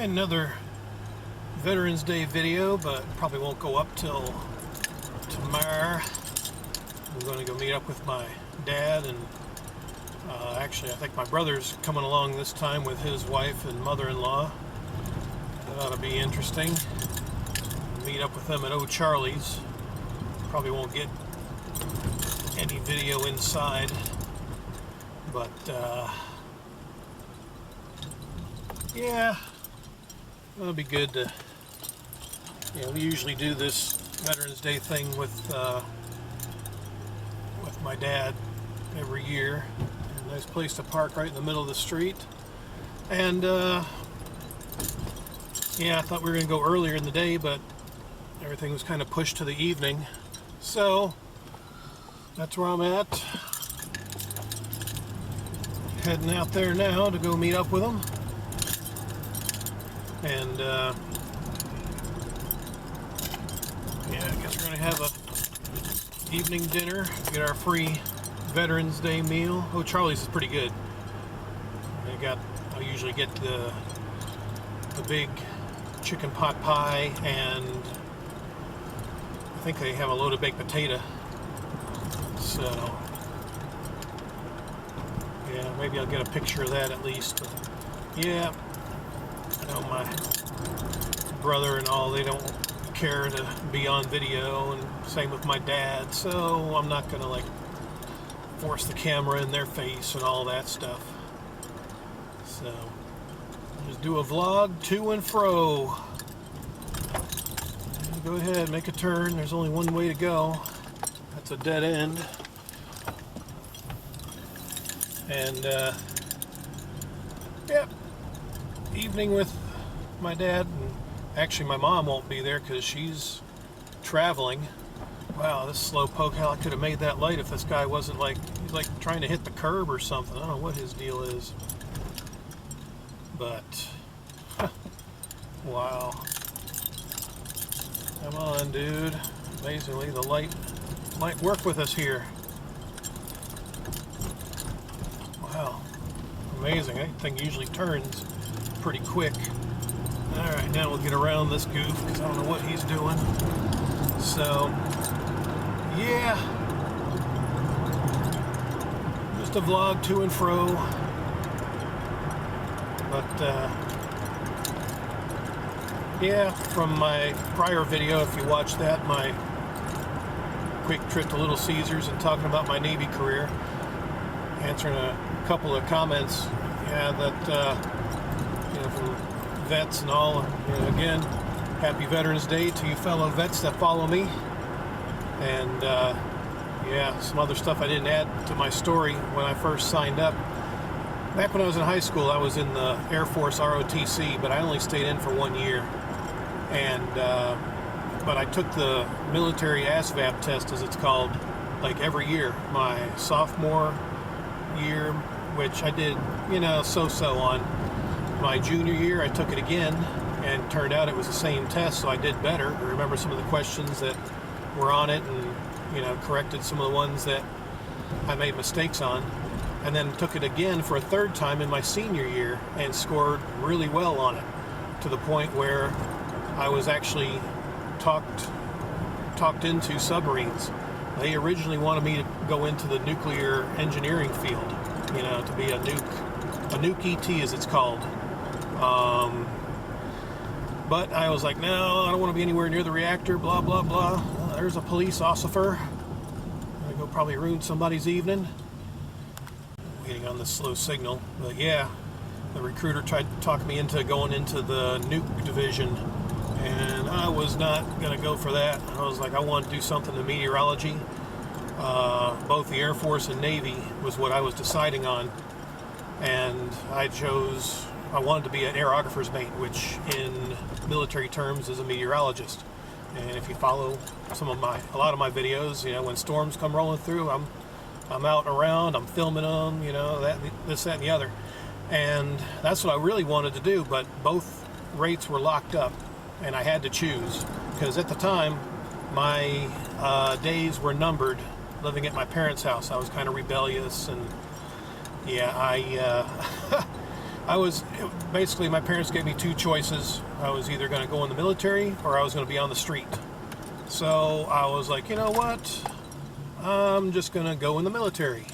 Another Veterans Day video, but probably won't go up till tomorrow. I'm going to go meet up with my dad, and actually I think my brother's coming along this time with his wife and mother-in-law. That ought to be interesting. Meet up with them at O'Charlie's. Probably won't get any video inside, but yeah, it'll be good to, we usually do this Veterans Day thing with my dad every year. A nice place to park right in the middle of the street. And yeah, I thought we were going to go earlier in the day, but everything was kind of pushed to the evening. So that's where I'm at. Heading out there now to go meet up with them. And yeah, I guess we're going to have a evening dinner, get our free Veterans Day meal. O'Charlie's is pretty good. I usually get the big chicken pot pie, and I think they have a loaded baked potato. So yeah, maybe I'll get a picture of that at least. But yeah, my brother and all, they don't care to be on video, and same with my dad, so I'm not gonna like force the camera in their face and all that stuff. So just do a vlog to and fro. And go ahead, make a turn. There's only one way to go. That's a dead end. And yep, evening with my dad. And actually my mom won't be there because she's traveling. Wow, this slowpoke, how I could have made that light if this guy wasn't he's like trying to hit the curb or something. I don't know what his deal is. But wow. Come on, dude. Amazingly, the light might work with us here. Wow. Amazing. That thing usually turns pretty quick. Alright, now we'll get around this goof because I don't know what he's doing. So, yeah. Just a vlog to and fro. But, yeah, from my prior video, if you watched that, my quick trip to Little Caesars and talking about my Navy career, answering a couple of comments, yeah, that, from vets and all. Again, happy Veterans Day to you fellow vets that follow me. And yeah, some other stuff I didn't add to my story when I first signed up. Back when I was in high school, I was in the Air Force ROTC, but I only stayed in for 1 year. And but I took the military ASVAB test, as it's called, like every year. My sophomore year, which I did, so-so on. My junior year, I took it again, and turned out it was the same test, so I did better. I remember some of the questions that were on it, and corrected some of the ones that I made mistakes on. And then took it again for a third time in my senior year and scored really well on it, to the point where I was actually talked into submarines. They originally wanted me to go into the nuclear engineering field, to be a nuke ET, as it's called. But I was like, no, I don't want to be anywhere near the reactor, blah, blah, blah. There's a police officer. I'm going to go probably ruin somebody's evening. Waiting on this slow signal. But yeah, the recruiter tried to talk me into going into the nuke division, and I was not going to go for that. I was like, I want to do something in meteorology. Both the Air Force and Navy was what I was deciding on, and I wanted to be an aerographer's mate, which in military terms is a meteorologist. And if you follow a lot of my videos, when storms come rolling through, I'm out and around, I'm filming them, this, that, and the other. And that's what I really wanted to do, but both rates were locked up, and I had to choose. Because at the time, my days were numbered living at my parents' house. I was kind of rebellious, and yeah, basically, my parents gave me two choices. I was either going to go in the military or I was going to be on the street. So I was like, you know what? I'm just going to go in the military.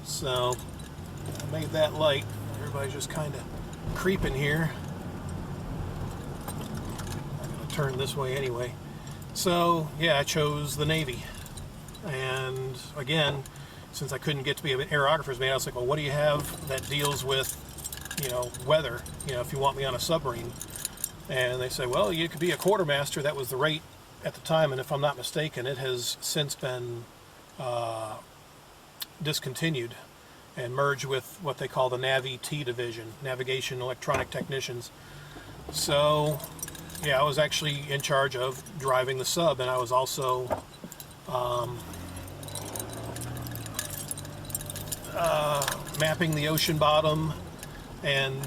So I made that light. Everybody's just kind of creeping here. I'm going to turn this way anyway. So yeah, I chose the Navy. And again, since I couldn't get to be an aerographer's mate, I was like, well, what do you have that deals with, weather, if you want me on a submarine? And they say, well, you could be a quartermaster. That was the rate at the time, and if I'm not mistaken, it has since been discontinued and merged with what they call the Navi-T division, Navigation Electronic Technicians. So yeah, I was actually in charge of driving the sub, and I was also mapping the ocean bottom and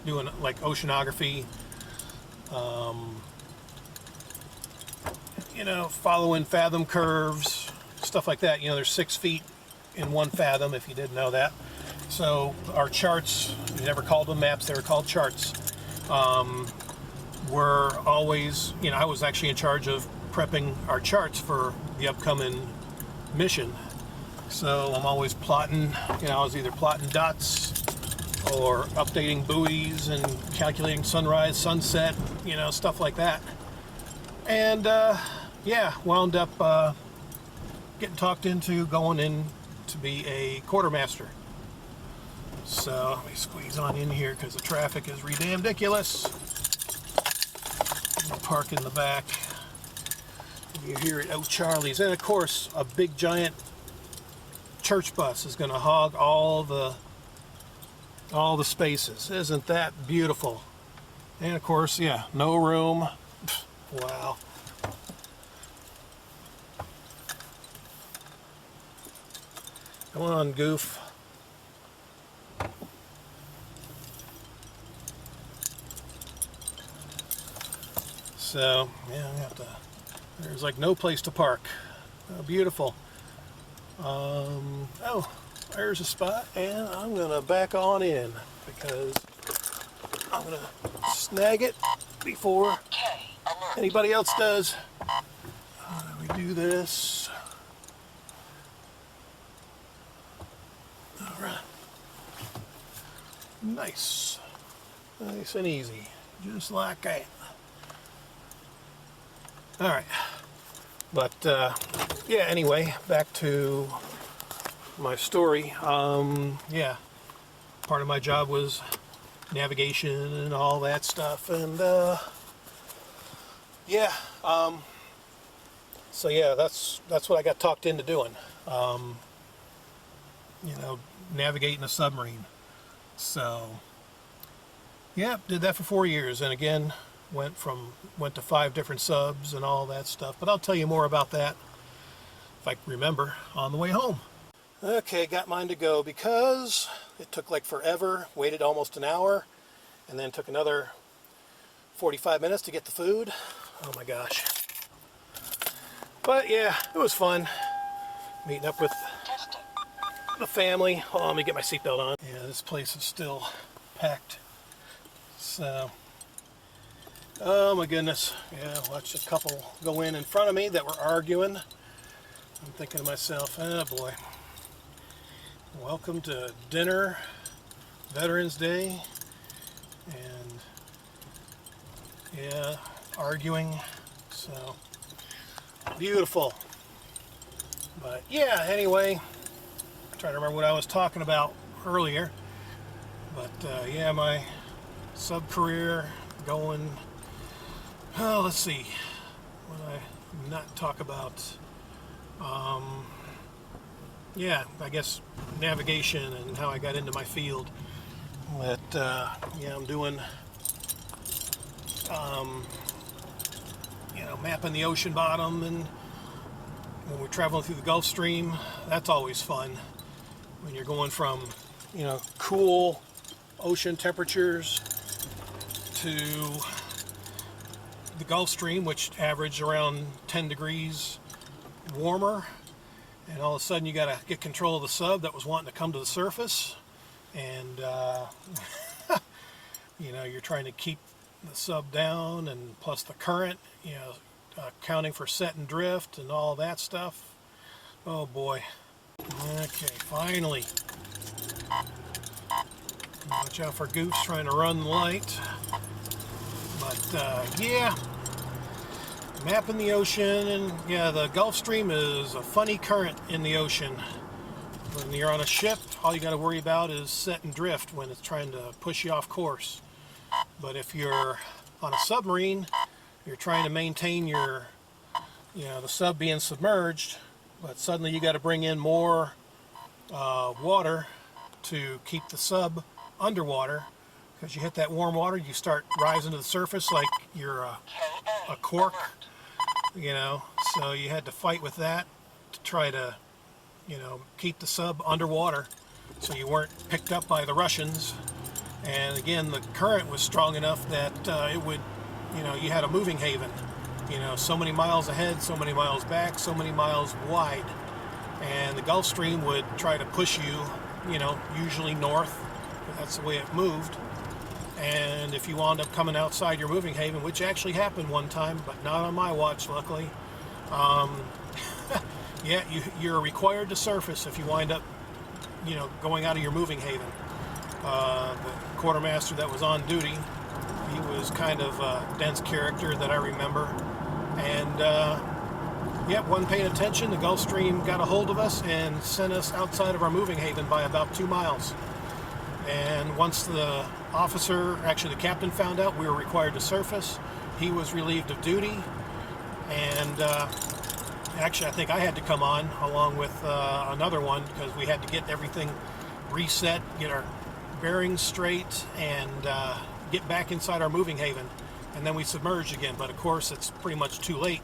doing like oceanography, following fathom curves, stuff like that. There's 6 feet in 1 fathom, if you didn't know that. So our charts, we never called them maps, they were called charts, were always, I was actually in charge of prepping our charts for the upcoming mission. So I'm always plotting, I was either plotting dots or updating buoys and calculating sunrise, sunset, stuff like that. And yeah, wound up getting talked into going in to be a quartermaster. So let me squeeze on in here because the traffic is ridiculous. I'm gonna park in the back. You're here at O'Charlie's, and of course a big giant church bus is going to hog all the spaces. Isn't that beautiful? And of course, yeah, no room. Wow. Come on, goof. So yeah, I have to. There's like no place to park. Oh, beautiful. Oh, there's a spot, and I'm gonna back on in because I'm gonna snag it before anybody else does. We do this. All right. Nice. Nice and easy. Just like that. All right. But yeah, anyway, back to my story. Yeah, part of my job was navigation and all that stuff, and yeah, so yeah, that's what I got talked into doing. Navigating a submarine. So yeah, did that for 4 years, and again, went to 5 different subs and all that stuff. But I'll tell you more about that if I remember on the way home. Okay, got mine to go because it took like forever. Waited almost an hour, and then took another 45 minutes to get the food. Oh my gosh. But yeah, it was fun meeting up with the family. Oh, let me get my seatbelt on. Yeah, this place is still packed. So, oh my goodness. Yeah, watched a couple go in front of me that were arguing. I'm thinking to myself, oh boy. Welcome to dinner, Veterans Day, and yeah, arguing. So, beautiful. But yeah, anyway, I'm trying to remember what I was talking about earlier. But yeah, my sub career going. Oh, let's see. What did I not talk about? Yeah, I guess navigation and how I got into my field. But yeah, I'm doing, mapping the ocean bottom, and when we're traveling through the Gulf Stream, that's always fun. When you're going from, cool ocean temperatures to the Gulf Stream, which averaged around 10 degrees warmer, and all of a sudden you got to get control of the sub that was wanting to come to the surface, and you know, you're trying to keep the sub down, and plus the current, you know, accounting for set and drift and all that stuff. Oh boy. Okay, finally. Watch out for goofs trying to run the light. But yeah, mapping the ocean, and yeah, the Gulf Stream is a funny current in the ocean. When you're on a ship, all you got to worry about is set and drift when it's trying to push you off course. But if you're on a submarine, you're trying to maintain your, you know, the sub being submerged, but suddenly you got to bring in more water to keep the sub underwater, because you hit that warm water, you start rising to the surface like you're a cork, you know. So you had to fight with that to try to, you know, keep the sub underwater so you weren't picked up by the Russians. And again, the current was strong enough that it would, you know, you had a moving haven, you know, so many miles ahead, so many miles back, so many miles wide. And the Gulf Stream would try to push you, you know, usually north. That's the way it moved. And if you wound up coming outside your moving haven, which actually happened one time, but not on my watch, luckily, yeah, you're required to surface if you wind up, you know, going out of your moving haven. The quartermaster that was on duty, he was kind of a dense character that I remember. And yeah, wasn't paying attention. The Gulf Stream got a hold of us and sent us outside of our moving haven by about 2 miles. And once the officer, actually the captain, found out we were required to surface, he was relieved of duty. And actually, I think I had to come on along with another one, because we had to get everything reset, get our bearings straight, and get back inside our moving haven. And then we submerged again. But of course, it's pretty much too late.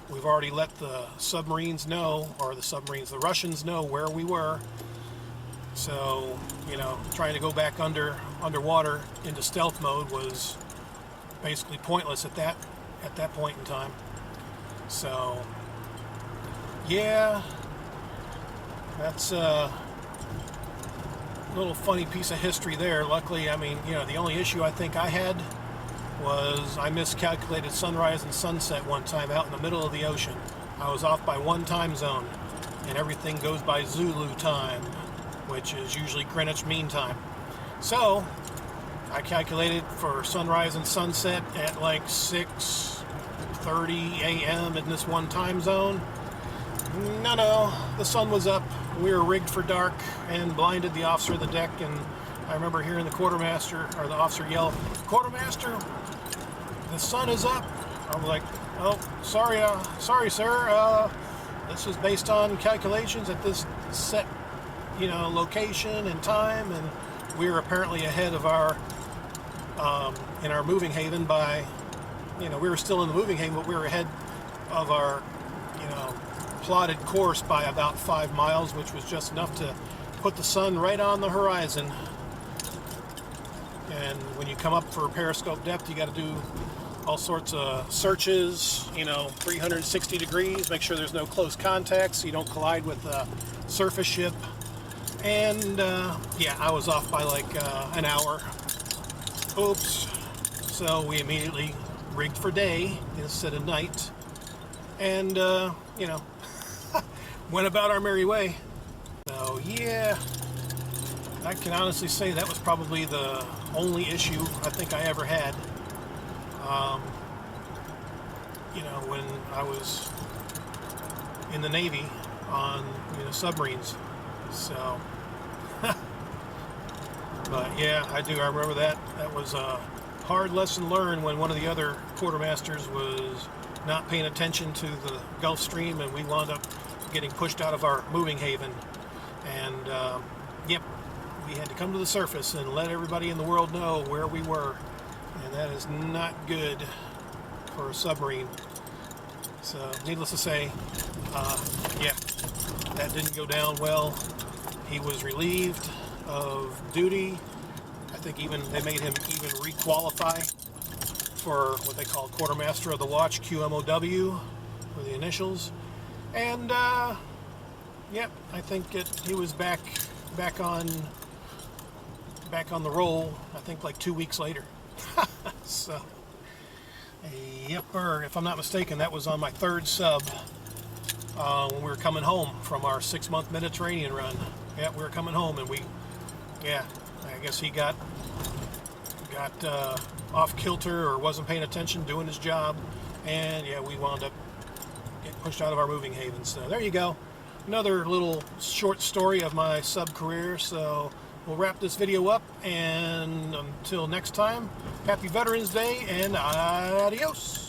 We've already let the submarines know, or the Russians know where we were. So, you know, trying to go back underwater into stealth mode was basically pointless at that point in time. So, yeah, that's a little funny piece of history there. Luckily, I mean, you know, the only issue I think I had was I miscalculated sunrise and sunset one time out in the middle of the ocean. I was off by one time zone, and everything goes by Zulu time, which is usually Greenwich Mean Time. So I calculated for sunrise and sunset at like 6:30 a.m. in this one time zone. No, the sun was up. We were rigged for dark and blinded the officer of the deck. And I remember hearing the quartermaster, or the officer, yell, "Quartermaster, the sun is up." I was like, "Oh, sorry, sir. This is based on calculations at this set, you know, location and time." And we were apparently ahead of our in our moving haven by, you know, we were still in the moving haven, but we were ahead of our, you know, plotted course by about 5 miles, which was just enough to put the sun right on the horizon. And when you come up for periscope depth, you got to do all sorts of searches, you know, 360 degrees, make sure there's no close contact so you don't collide with a surface ship. And yeah, I was off by like an hour. Oops. So we immediately rigged for day instead of night, and you know, went about our merry way. So yeah, I can honestly say that was probably the only issue I think I ever had. You know, when I was in the Navy on, you know, submarines. So, but yeah, I remember that. That was a hard lesson learned when one of the other quartermasters was not paying attention to the Gulf Stream, and we wound up getting pushed out of our moving haven. And yep, we had to come to the surface and let everybody in the world know where we were, and that is not good for a submarine. So needless to say, yeah, that didn't go down well. He was relieved of duty. I think they made him even requalify for what they call Quartermaster of the Watch, QMOW, for the initials. And yep, I think he was back on back on the roll, I think like 2 weeks later. So, yepper, if I'm not mistaken, that was on my third sub when we were coming home from our 6-month Mediterranean run. Yeah, we were coming home, and I guess he got off kilter or wasn't paying attention, doing his job, and yeah, we wound up getting pushed out of our moving haven. So there you go, another little short story of my sub career. So we'll wrap this video up, and until next time, happy Veterans Day and adios.